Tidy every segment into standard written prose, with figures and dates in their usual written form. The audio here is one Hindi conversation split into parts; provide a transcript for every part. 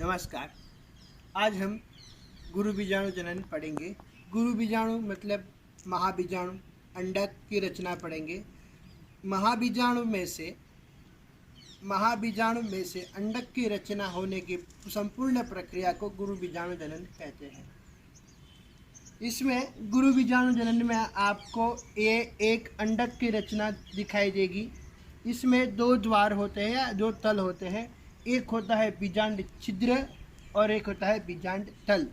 नमस्कार। आज हम गुरु बीजाणु जनन पढ़ेंगे। गुरु बीजाणु मतलब महाबीजाणु, अंडक की रचना पढ़ेंगे। महाबीजाणु में से अंडक की रचना होने की संपूर्ण प्रक्रिया को गुरु बीजाणु जनन कहते हैं। इसमें गुरु बीजाणु जनन में आपको एक अंडक की रचना दिखाई देगी। इसमें दो द्वार होते हैं या दो तल होते हैं। एक होता है बीजांड छिद्र और एक होता है बीजांड तल।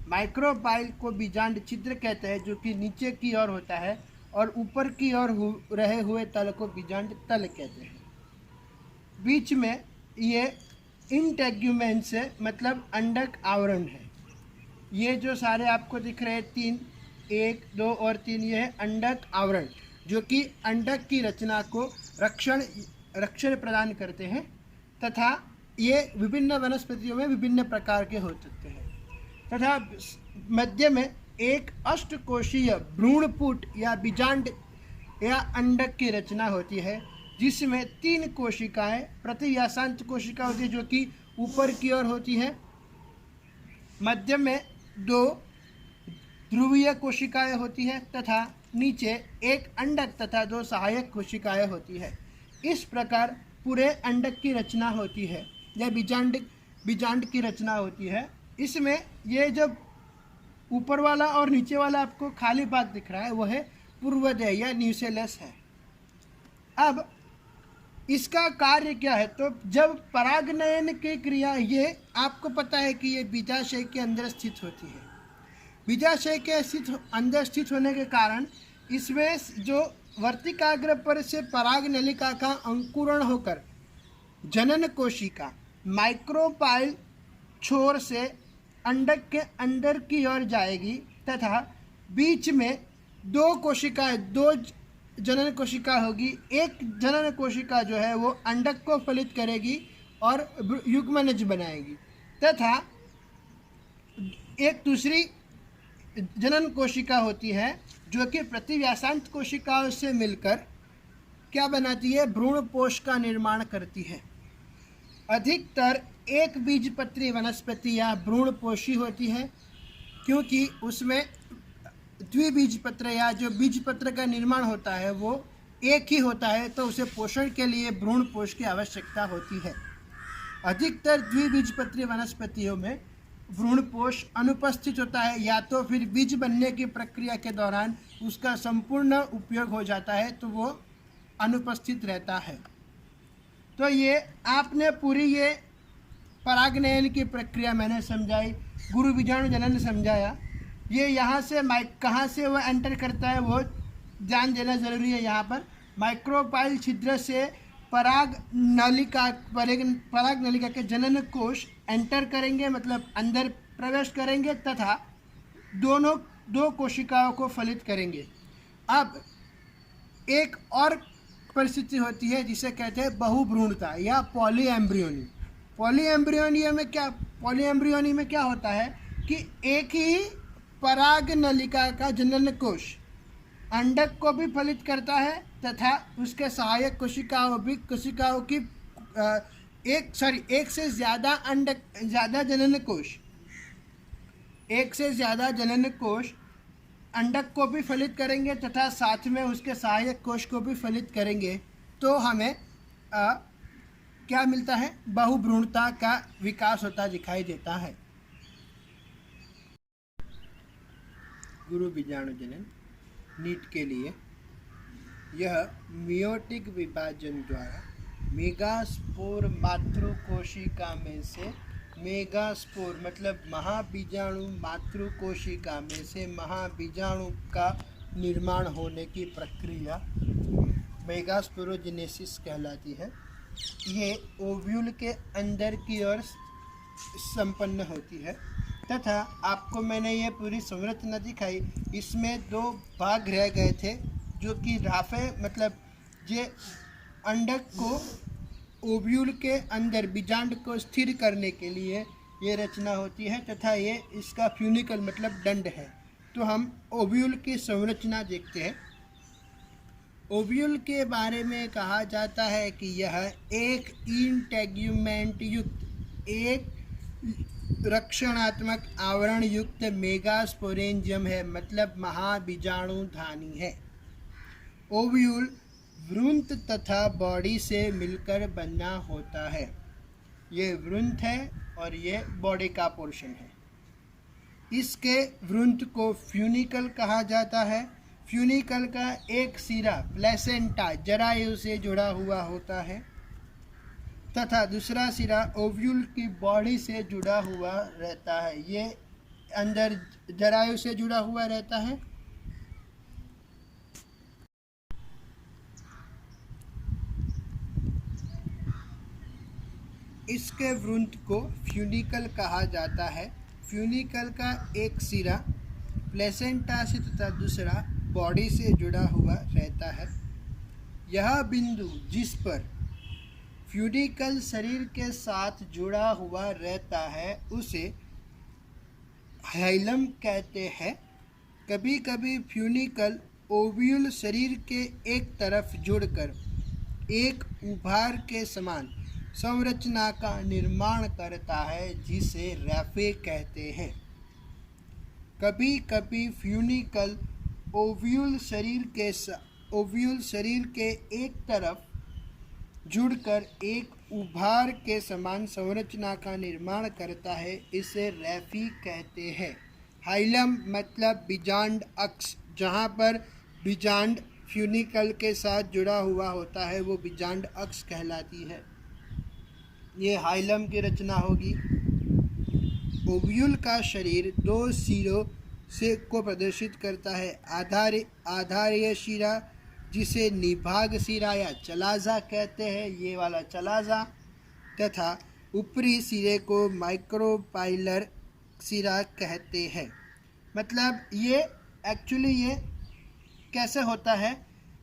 माइक्रोपाइल को बीजांड छिद्र कहते हैं, जो कि नीचे की ओर होता है, और ऊपर की ओर रहे हुए तल को बीजांड तल कहते हैं। बीच में ये इंटेग्यूमेंट से मतलब अंडक आवरण है। ये जो सारे आपको दिख रहे हैं 3, 1, 2 और 3, ये है अंडक आवरण, जो कि अंडक की रचना को रक्षण प्रदान करते हैं तथा ये विभिन्न वनस्पतियों में विभिन्न प्रकार के हो सकते हैं। तथा मध्य में एक अष्टकोशीय भ्रूणपुट या बीजांड या अंडक की रचना होती है, जिसमें 3 कोशिकाएं प्रतिव्यासांत कोशिका होती है, जो कि ऊपर की ओर होती है। मध्य में 2 ध्रुवीय कोशिकाएं होती है तथा नीचे एक अंडक तथा 2 सहायक कोशिकाएं होती है। इस प्रकार पूरे अंडक की रचना होती है या बीजांड की रचना होती है। इसमें ये जो ऊपर वाला और नीचे वाला आपको खाली भाग दिख रहा है, वो है पूर्वदेह या न्यूसेलस है। अब इसका कार्य क्या है? तो जब परागनयन की क्रिया, ये आपको पता है कि ये बीजाशय के अंदर स्थित होती है। बीजाशय के अंदर स्थित होने के कारण इसमें जो वर्तिकाग्र पर से पराग नलिका का अंकुरण होकर जनन कोशिका माइक्रोपाइल छोर से अंडक के अंदर की ओर जाएगी तथा बीच में 2 कोशिकाएं, 2 जनन कोशिका होगी। एक जनन कोशिका जो है वो अंडक को फलित करेगी और युग्मनज बनाएगी तथा एक दूसरी जनन कोशिका होती है, जो कि प्रतिव्यासांत कोशिकाओं से मिलकर क्या बनाती है? भ्रूणपोष का निर्माण करती है। अधिकतर एक बीजपत्री वनस्पति या भ्रूणपोषी होती है, क्योंकि उसमें द्विबीजपत्र या जो बीजपत्र का निर्माण होता है वो एक ही होता है, तो उसे पोषण के लिए भ्रूणपोष की आवश्यकता होती है। अधिकतर द्विबीजपत्री वनस्पतियों में भ्रूणपोष अनुपस्थित होता है, या तो फिर बीज बनने की प्रक्रिया के दौरान उसका संपूर्ण उपयोग हो जाता है, तो वो अनुपस्थित रहता है। तो ये आपने पूरी ये परागनयन की प्रक्रिया मैंने समझाई, गुरु बीजाणु जनन समझाया। ये यहाँ से कहाँ से वो एंटर करता है वो ध्यान देना ज़रूरी है। यहाँ पर माइक्रोपाइल छिद्र से पराग नलिका के जनन कोश एंटर करेंगे, मतलब अंदर प्रवेश करेंगे तथा 2 कोशिकाओं को फलित करेंगे। अब एक और परिस्थिति होती है जिसे कहते हैं बहुभ्रूणता या पॉलीएम्ब्रियोनी। पॉलीएम्ब्रियोनी में क्या होता है कि एक ही पराग नलिका का जनन कोश अंडक को भी फलित करता है तथा उसके सहायक कोशिकाओं की एक से ज़्यादा जनन कोश अंडक को भी फलित करेंगे तथा साथ में उसके सहायक कोश को भी फलित करेंगे। तो हमें क्या मिलता है? बहुभ्रूणता का विकास होता दिखाई देता है। गुरु बीजाणु जनन नीट के लिए यह मियोटिक विभाजन द्वारा मेगास्पोर मातृकोशिका में से मेगास्पोर मतलब महाबीजाणु मातृकोशिका में से महाबीजाणु का निर्माण होने की प्रक्रिया मेगास्पोरोजेनेसिस कहलाती है। ये ओव्यूल के अंदर की ओर संपन्न होती है तथा आपको मैंने ये पूरी संरचना दिखाई। इसमें 2 भाग रह गए थे, जो कि राफे मतलब ये अंडक को ओव्यूल के अंदर बीजांड को स्थिर करने के लिए ये रचना होती है तथा ये इसका फ्यूनिकल मतलब दंड है। तो हम ओव्यूल की संरचना देखते हैं। ओव्यूल के बारे में कहा जाता है कि यह एक इंटेग्यूमेंट युक्त एक रक्षणात्मक आवरण युक्त मेगास्पोरेंजियम है, मतलब महाबीजाणुधानी है। ओव्यूल वृंत तथा बॉडी से मिलकर बना होता है। ये वृंत है और ये बॉडी का पोर्शन है। इसके वृंत को फ्यूनिकल कहा जाता है। फ्यूनिकल का एक सिरा प्लेसेंटा जरायु से जुड़ा हुआ होता है तथा दूसरा सिरा ओव्यूल की बॉडी से जुड़ा हुआ रहता है। ये अंदर जरायु से जुड़ा हुआ रहता है। इसके वृंत को फ्यूनिकल कहा जाता है। फ्यूनिकल का एक सिरा प्लेसेंटा से तथा दूसरा बॉडी से जुड़ा हुआ रहता है। यह बिंदु जिस पर फ्यूनिकल शरीर के साथ जुड़ा हुआ रहता है उसे हाइलम कहते हैं। कभी कभी फ्यूनिकल ओव्यूल शरीर के एक तरफ जुड़कर एक उभार के समान संरचना का निर्माण करता है, जिसे रैफे कहते हैं। कभी कभी फ्यूनिकल ओव्यूल शरीर के एक तरफ जुड़कर एक उभार के समान संरचना का निर्माण करता है, इसे रैफी कहते हैं। हाइलम मतलब बीजांड अक्ष, जहाँ पर बीजांड फ्यूनिकल के साथ जुड़ा हुआ होता है वो बीजांड अक्ष कहलाती है। ये हाइलम की रचना होगी। ओव्यूल का शरीर दो सिरों से को प्रदर्शित करता है। आधारीय शिरा जिसे निभाग सिरा या चलाजा कहते हैं, ये वाला चलाजा, तथा ऊपरी सिरे को माइक्रोपाइलर सिरा कहते हैं। मतलब ये एक्चुअली ये कैसे होता है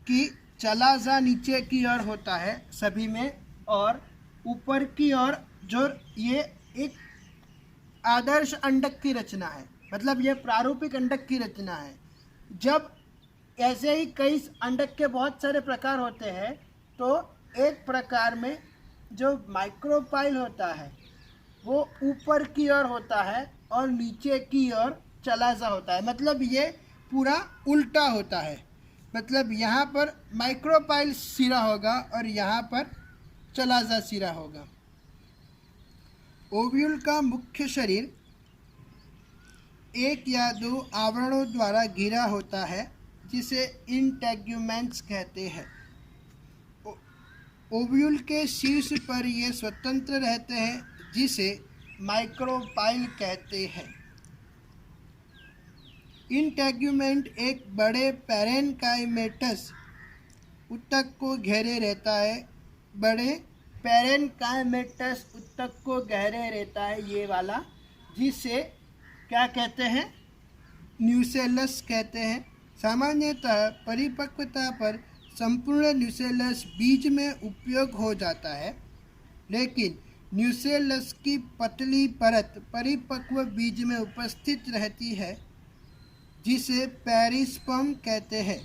कि चलाजा नीचे की ओर होता है सभी में, और ऊपर की ओर जो ये एक आदर्श अंडक की रचना है, मतलब ये प्रारूपिक अंडक की रचना है। जब ऐसे ही कई अंडक के बहुत सारे प्रकार होते हैं, तो एक प्रकार में जो माइक्रोपाइल होता है वो ऊपर की ओर होता है और नीचे की ओर चलाजा होता है। मतलब ये पूरा उल्टा होता है। मतलब यहाँ पर माइक्रोपाइल सिरा होगा और यहाँ पर चलाजा सिरा होगा। ओव्यूल का मुख्य शरीर एक या दो आवरणों द्वारा घिरा होता है, जिसे इंटेग्यूमेंट्स कहते हैं। ओव्यूल के शीर्ष पर ये स्वतंत्र रहते हैं, जिसे माइक्रोपाइल कहते हैं। इंटेग्यूमेंट एक बड़े पैरेनकाइमेटस ऊतक को घेरे रहता है। बड़े पैरेनकाइमेटस ऊतक को घेरे रहता है ये वाला, जिसे क्या कहते हैं, न्यूसेलस कहते हैं। सामान्यतः परिपक्वता पर संपूर्ण न्यूसेलस बीज में उपयोग हो जाता है, लेकिन न्यूसेलस की पतली परत परिपक्व बीज में उपस्थित रहती है, जिसे पेरिस्पर्म कहते हैं।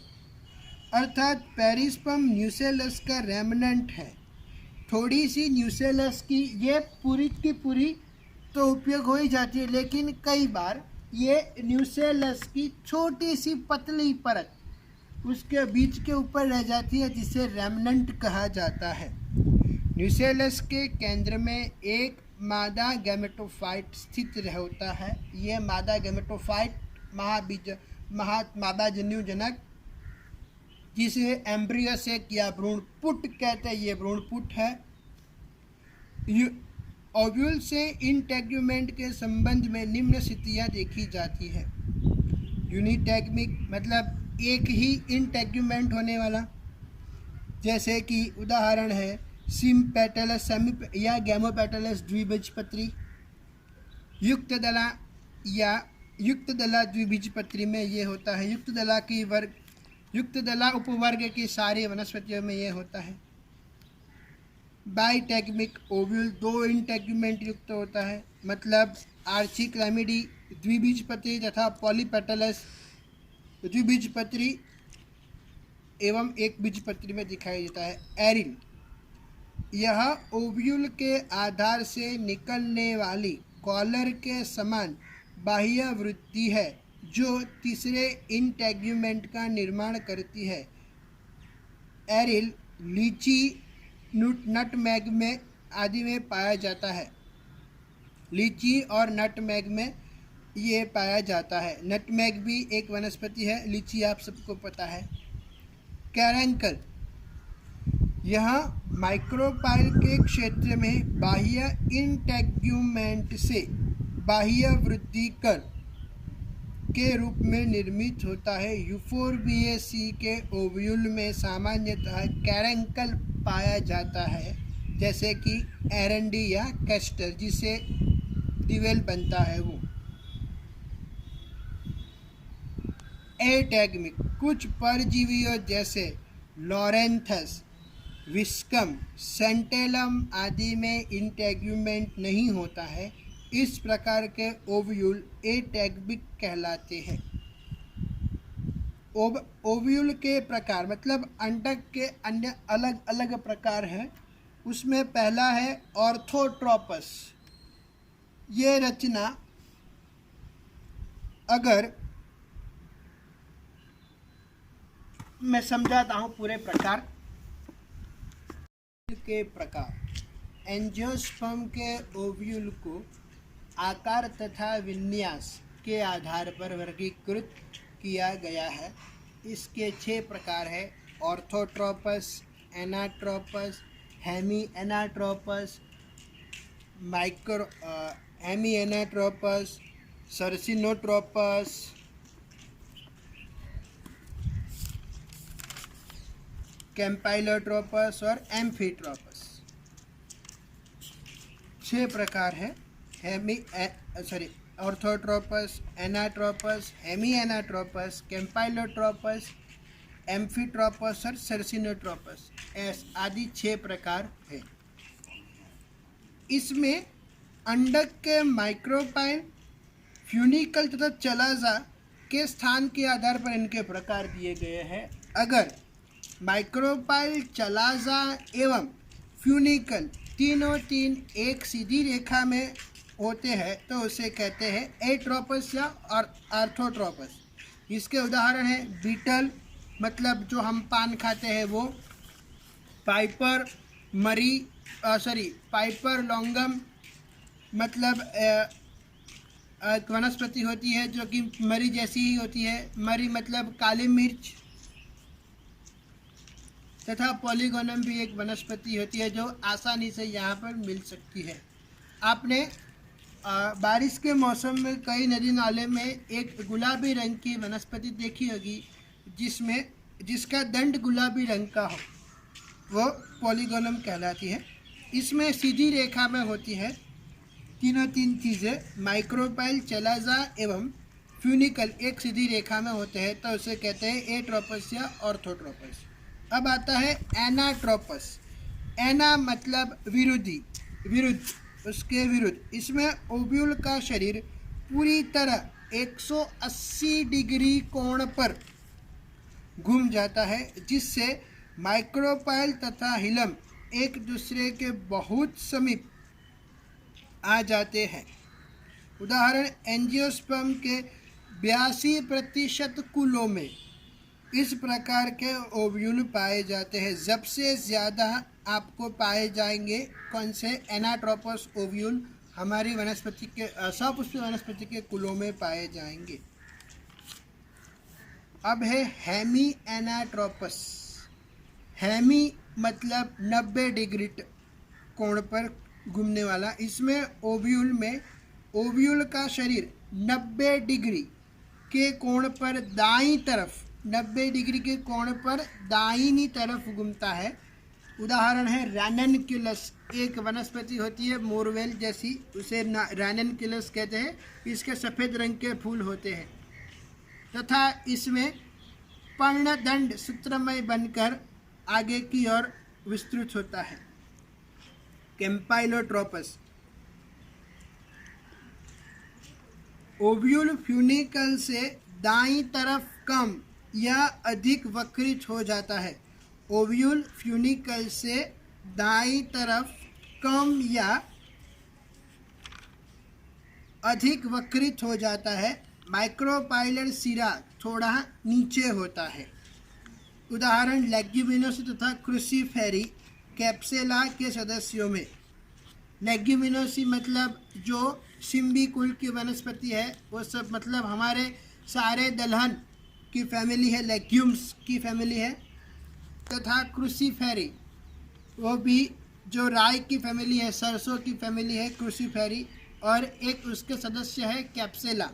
अर्थात पेरिस्पर्म न्यूसेलस का रेमनेंट है। थोड़ी सी न्यूसेलस की ये पूरी की पूरी तो उपयोग हो ही जाती है, लेकिन कई बार ये न्यूसेलस की छोटी सी पतली परत उसके बीच के ऊपर रह जाती है, जिसे रेमनेंट कहा जाता है। न्यूसेलस के केंद्र में एक मादा गैमेटोफाइट स्थित होता है। ये मादा गैमेटोफाइट मादा जन्युजनक, जिसे एम्ब्रियोसेक या भ्रूणपुट कहते हैं, ये भ्रूणपुट है। ओव्यूल से इंटेग्यूमेंट के संबंध में निम्न स्थितियाँ देखी जाती है। यूनिटैग्मिक मतलब एक ही इंटेग्यूमेंट होने वाला, जैसे कि उदाहरण है सिम्पेटलस या गैमोपेटलस द्विबीजपत्री। युक्तदला द्विबीजपत्री में ये होता है। युक्तदला उपवर्ग की सारी वनस्पतियों में ये होता है। बाइटैग्मिक ओव्यूल दो इंटेग्यूमेंट युक्त होता है, मतलब आर्चिक्लामिडी द्विबीजपत्री तथा पॉलीपेटलस द्विबीजपत्री एवं एक बीजपत्री में दिखाई देता है। एरिल, यह ओव्यूल के आधार से निकलने वाली कॉलर के समान बाह्य वृत्ति है जो तीसरे इंटेग्यूमेंट का निर्माण करती है। एरिल, लीची, नटमेग में आदि में पाया जाता है। लीची और नटमेग में ये पाया जाता है। नटमेग भी एक वनस्पति है, लीची आप सबको पता है। कैरेंकल, यह माइक्रोपाइल के क्षेत्र में बाह्य इंटेग्यूमेंट से बाह्य वृद्धि कर के रूप में निर्मित होता है। यूफोर्बिएसी के ओव्यूल में सामान्यतः कैरेंकल पाया जाता है, जैसे कि एरंडी या कैस्टर, जिसे टिवेल बनता है वो। एटेगमिक, कुछ परजीवियों जैसे लॉरेंथस, विस्कम, सेंटेलम आदि में इंटेग्यूमेंट नहीं होता है। इस प्रकार के ओव्यूल एटेगमिक कहलाते हैं। ओव्यूल के प्रकार मतलब अंडक के अन्य अलग अलग प्रकार हैं। उसमें पहला है ऑर्थोट्रोपस। ये रचना अगर मैं समझाता हूँ पूरे प्रकार के प्रकार। एंजियोस्पर्म के ओव्यूल को आकार तथा विन्यास के आधार पर वर्गीकृत किया गया है। इसके 6 प्रकार है: orthotropous, anatropous, hemi anatropous, hemi anatropous, circinotropous, campylotropous और एम्फीट्रोपस। 6 प्रकार है: orthotropous, anatropous, hemi anatropous, campylotropous, amphitropous और सर्सिनोट्रोपस आदि 6 प्रकार है। इसमें अंडक के माइक्रोपाइल, फ्यूनिकल तथा चलाजा के स्थान के आधार पर इनके प्रकार दिए गए हैं। अगर माइक्रोपाइल, चलाजा एवं फ्यूनिकल तीनों एक सीधी रेखा में होते हैं तो उसे कहते हैं एट्रोपस या आर्थोट्रोपस। इसके उदाहरण हैं बीटल, मतलब जो हम पान खाते हैं वो, पाइपर लॉन्गम, मतलब एक वनस्पति होती है जो कि मरी जैसी ही होती है। मरी मतलब काली मिर्च। तथा पॉलीगोनम भी एक वनस्पति होती है जो आसानी से यहाँ पर मिल सकती है। आपने बारिश के मौसम में कई नदी नाले में एक गुलाबी रंग की वनस्पति देखी होगी जिसका दंड गुलाबी रंग का हो, वो पॉलीगोनम कहलाती है। इसमें सीधी रेखा में होती है तीन चीज़ें, माइक्रोपाइल, चलाजा एवं फ्यूनिकल एक सीधी रेखा में होते हैं तो उसे कहते हैं एट्रोपस या ऑर्थोट्रोपस। अब आता है एनाट्रोपस। एना मतलब विरुद्ध, उसके विरुद्ध। इसमें ओव्यूल का शरीर पूरी तरह 180 डिग्री कोण पर घूम जाता है, जिससे माइक्रोपाइल तथा हिलम एक दूसरे के बहुत समीप आ जाते हैं। उदाहरण एंजियोस्पर्म के 82% कुलों में इस प्रकार के ओव्यूल पाए जाते हैं। सबसे ज़्यादा आपको पाए जाएंगे कौन से? एनाट्रोपस ओव्यूल हमारी वनस्पति के सपुष्पीय वनस्पति के कुलों में पाए जाएंगे। अब है हेमी एनाट्रोपस। हेमी मतलब 90 डिग्री कोण पर घूमने वाला। इसमें ओव्यूल का शरीर 90 डिग्री के कोण पर दाईं तरफ 90 डिग्री के कोण पर दाहिनी तरफ घूमता है। उदाहरण है रैननक्यूलस, एक वनस्पति होती है मोरवेल जैसी, उसे रैननक्यूलस कहते हैं। इसके सफ़ेद रंग के फूल होते हैं तथा इसमें पर्णदंड सूत्रमय बनकर आगे की ओर विस्तृत होता है। कैम्पाइलोट्रोपस ओव्यूल फ्यूनिकल से दाईं तरफ कम या अधिक वक्रित हो जाता है। ओव्यूल फ्यूनिकल से दाईं तरफ कम या अधिक वक्रित हो जाता है। माइक्रोपाइलर सिरा थोड़ा नीचे होता है। उदाहरण लेग्यूमिनोसी तथा क्रूसीफेरी कैप्सेला के सदस्यों में। लेग्यूमिनोसी मतलब जो सिम्बी कुल की वनस्पति है, वो सब मतलब हमारे सारे दलहन की फैमिली है, लेग्यूम्स की फैमिली है। तथा क्रूसीफेरी वो भी जो राई की फैमिली है, सरसों की फैमिली है क्रूसीफेरी। और एक उसके सदस्य है कैप्सेला,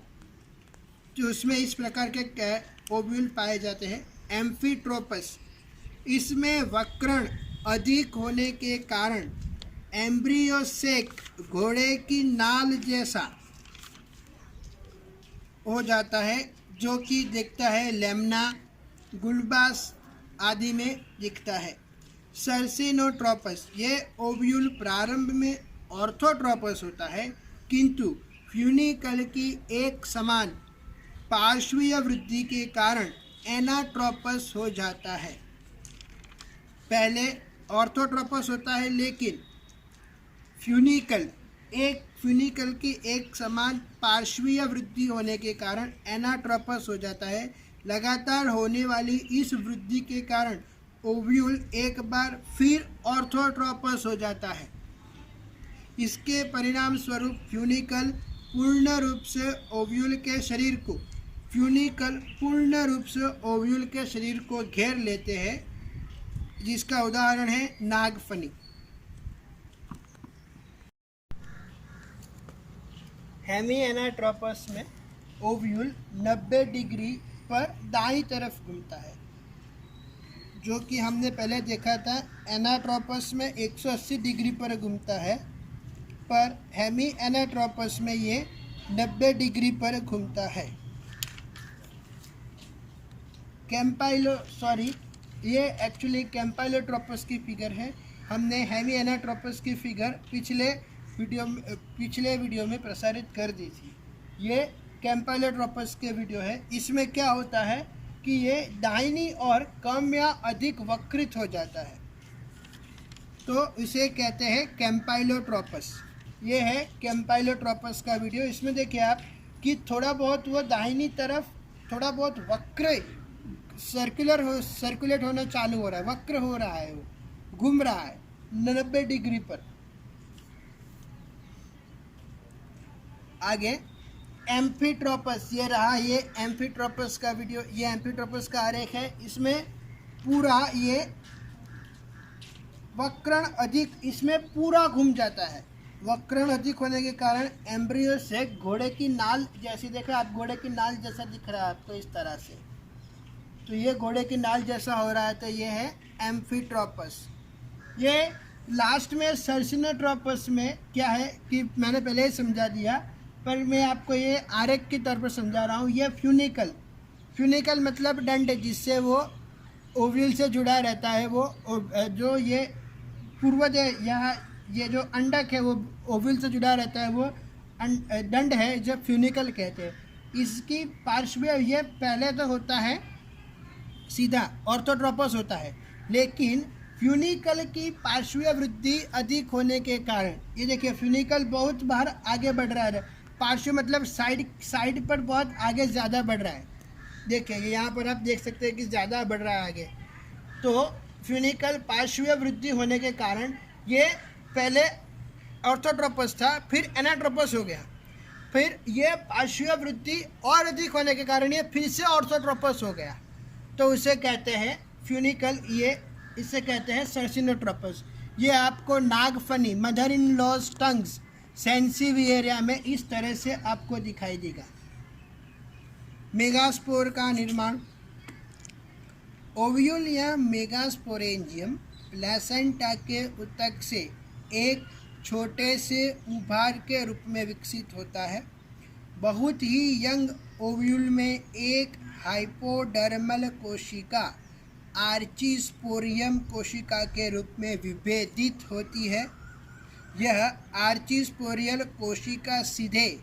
जो उसमें इस प्रकार के ओव्यूल पाए जाते हैं। एम्फीट्रोपस, इसमें वक्रण अधिक होने के कारण एम्ब्रियोसेक घोड़े की नाल जैसा हो जाता है, जो कि दिखता है लेमना, गुलबास आदि में दिखता है। सर्सिनोट्रोपस, ये ओव्यूल प्रारंभ में ऑर्थोट्रोपस होता है, किंतु फ्यूनिकल की एक समान पार्श्वीय वृद्धि के कारण एनाट्रोपस हो जाता है। पहले ऑर्थोट्रोपस होता है, लेकिन फ्यूनिकल की एक समान पार्श्वीय वृद्धि होने के कारण एनाट्रोपस हो जाता है। लगातार होने वाली इस वृद्धि के कारण ओव्यूल एक बार फिर ऑर्थोट्रोपस हो जाता है। इसके परिणाम स्वरूप फ्यूनिकल पूर्ण रूप से ओव्यूल के शरीर को घेर लेते हैं, जिसका उदाहरण है नागफनी। हेमी एनाट्रोपस में ओव्यूल 90 डिग्री पर दाईं तरफ घूमता है, जो कि हमने पहले देखा था। एनाट्रोपस में 180 डिग्री पर घूमता है, पर हेमी एनाट्रोपस में ये 90 डिग्री पर घूमता है। ये एक्चुअली कैम्पाइलोट्रोपस की फिगर है। हमने हेमी एनाट्रोपस की फिगर पिछले वीडियो में प्रसारित कर दी थी। ये कैम्पाइलोट्रोपस के वीडियो है। इसमें क्या होता है कि ये दाहिनी ओर कम या अधिक वक्रित हो जाता है, तो इसे कहते हैं कैम्पाइलोट्रोपस। ये है कैम्पाइलोट्रोपस का वीडियो। इसमें देखिए आप कि थोड़ा बहुत वो दाहिनी तरफ थोड़ा बहुत वक्र सर्कुलेट होना चालू हो रहा है, वक्र हो रहा है, वो घूम रहा है 90 डिग्री पर। आगे एम्फीट्रोपस, ये रहा ये एम्फीट्रोपस का वीडियो। ये एम्फीट्रोपस का आरेख है। इसमें पूरा ये वक्रण अधिक, इसमें पूरा घूम जाता है। वक्रण अधिक होने के कारण एम्ब्रियो से घोड़े की नाल जैसी, देखो आप, घोड़े की नाल जैसा दिख रहा है आपको इस तरह से, तो ये घोड़े की नाल जैसा हो रहा है, तो ये है एम्फीट्रोपस। ये लास्ट में सर्सिनोट्रोपस में क्या है कि मैंने पहले ही समझा दिया, पर मैं आपको ये आरेख के तौर पर समझा रहा हूँ। ये फ्यूनिकल मतलब डंड, जिससे वो ओव्यूल से जुड़ा रहता है। वो जो ये पूर्वज है, यहाँ ये जो अंडक है वो ओव्यूल से जुड़ा रहता है, वो दंड है जो फ्यूनिकल कहते हैं। इसकी पार्श्वीय, ये पहले तो होता है सीधा ऑर्थोट्रोपस होता है, लेकिन फ्यूनिकल की पार्श्वीय वृद्धि अधिक होने के कारण, ये देखिए फ्यूनिकल बहुत बाहर आगे बढ़ रहा है। पार्श्व मतलब साइड पर बहुत आगे ज़्यादा बढ़ रहा है। देखिए यहाँ पर आप देख सकते हैं कि ज़्यादा बढ़ रहा है आगे। तो फ्यूनिकल पार्श्वीय वृद्धि होने के कारण ये पहले ऑर्थोट्रोपस था, फिर एनाट्रोपस हो गया, फिर ये पार्श्वीय वृद्धि और अधिक होने के कारण ये फिर से ऑर्थोट्रोपस हो गया, तो उसे कहते हैं फ्यूनिकल। इसे कहते हैं सर्सिनोट्रोपस। ये आपको नागफनी, मदर इन लॉज टंग्स, सेंसिवियरिया में इस तरह से आपको दिखाई देगा। मेगास्पोर का निर्माण। ओव्यूल या मेगास्पोरेंजियम प्लेसेंटा के ऊतक से एक छोटे से उभार के रूप में विकसित होता है। बहुत ही यंग ओव्यूल में एक हाइपोडर्मल कोशिका आर्चिस्पोरियम कोशिका के रूप में विभेदित होती है। यह आर्चिस्पोरियल कोशिका सीधे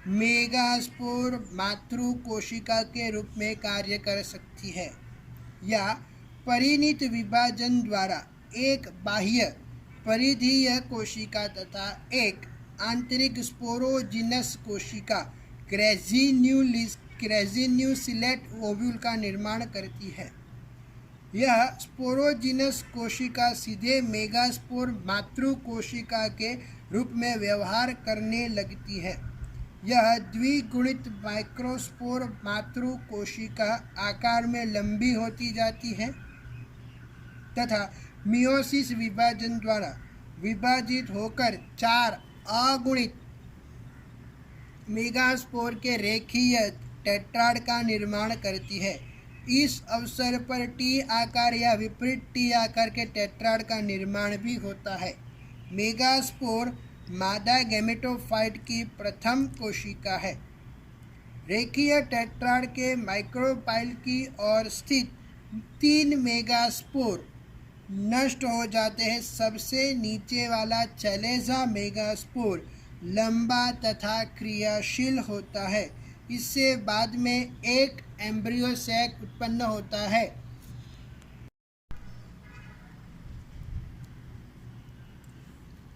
मेगास्पोर मातृ कोशिका के रूप में कार्य कर सकती है, या परिणित विभाजन द्वारा एक बाह्य परिधीय कोशिका तथा एक आंतरिक स्पोरोजिनस कोशिका ग्रेजिन्यूसिलेट ओव्यूल का निर्माण करती है। यह स्पोरोजिनस कोशिका सीधे मेगास्पोर मातृ कोशिका के रूप में व्यवहार करने लगती है। यह द्विगुणित माइक्रोस्पोर मातृ कोशिका आकार में लंबी होती जाती है तथा मियोसिस विभाजन द्वारा विभाजित होकर 4 अगुणित मेगास्पोर के रेखीय टेट्राड का निर्माण करती है। इस अवसर पर टी आकार या विपरीत टी आकार के टेट्राड का निर्माण भी होता है। मेगास्पोर मादा गैमेटोफाइट की प्रथम कोशिका है। रेखीय टेट्राड के माइक्रोपाइल की ओर स्थित 3 मेगास्पोर नष्ट हो जाते हैं। सबसे नीचे वाला चैलेजा मेगास्पोर लंबा तथा क्रियाशील होता है। इससे बाद में एक एम्ब्रियो सैक उत्पन्न होता है।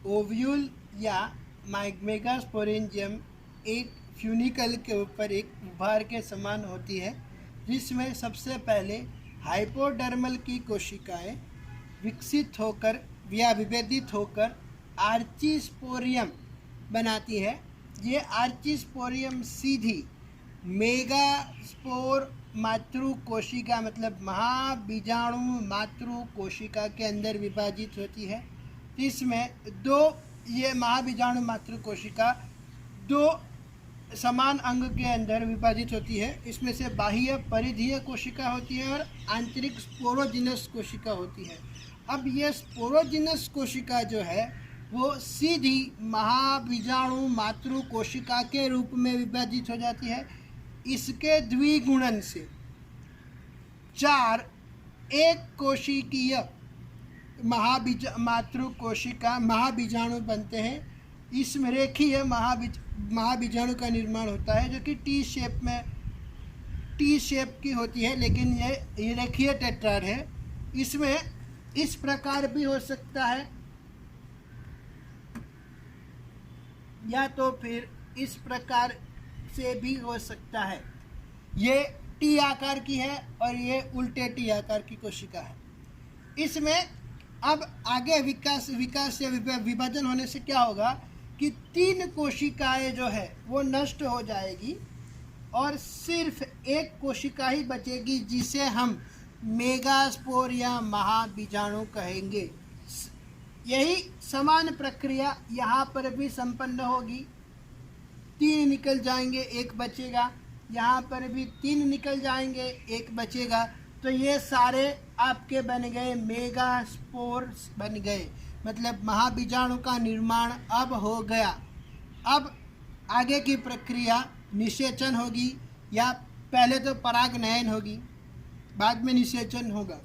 ओव्यूल या मेगास्पोरेंजियम एक फ्यूनिकल के ऊपर एक उभार के समान होती है, जिसमें सबसे पहले हाइपोडर्मल की कोशिकाएं विकसित होकर या विभेदित होकर आर्चिस्पोरियम बनाती है। ये आर्चिस्पोरियम सीधी मेगास्पोर मातृ कोशिका मतलब महाबीजाणु मातृ कोशिका के अंदर विभाजित होती है। इसमें ये महाबीजाणु मातृ कोशिका 2 समान अंग के अंदर विभाजित होती है। इसमें से बाह्य परिधीय कोशिका होती है और आंतरिक स्पोरोजिनस कोशिका होती है। अब ये स्पोरोजिनस कोशिका जो है वो सीधी महाबीजाणु मातृ कोशिका के रूप में विभाजित हो जाती है। इसके द्विगुणन से 4 एक कोशिकीय मातृ कोशिका महाबीजाणु बनते हैं। इसमें रेखीय महाबीजाणु का निर्माण होता है, जो कि टी शेप की होती है, लेकिन ये रेखीय टेट्राड है। इसमें इस प्रकार भी हो सकता है या तो फिर इस प्रकार से भी हो सकता है। ये टी आकार की है और ये उल्टे टी आकार की कोशिका है। इसमें अब आगे विकास या विभाजन होने से क्या होगा कि 3 कोशिकाएं जो है वो नष्ट हो जाएगी और सिर्फ एक कोशिका ही बचेगी, जिसे हम मेगास्पोर या महाबीजाणु कहेंगे। यही समान प्रक्रिया यहाँ पर भी संपन्न होगी। 3 निकल जाएंगे, एक बचेगा। यहाँ पर भी 3 निकल जाएंगे, एक बचेगा। तो ये सारे आपके बन गए मेगास्पोर्स बन गए, मतलब महाबीजाणु का निर्माण अब हो गया। अब आगे की प्रक्रिया निषेचन होगी, या पहले तो परागनयन होगी, बाद में निषेचन होगा।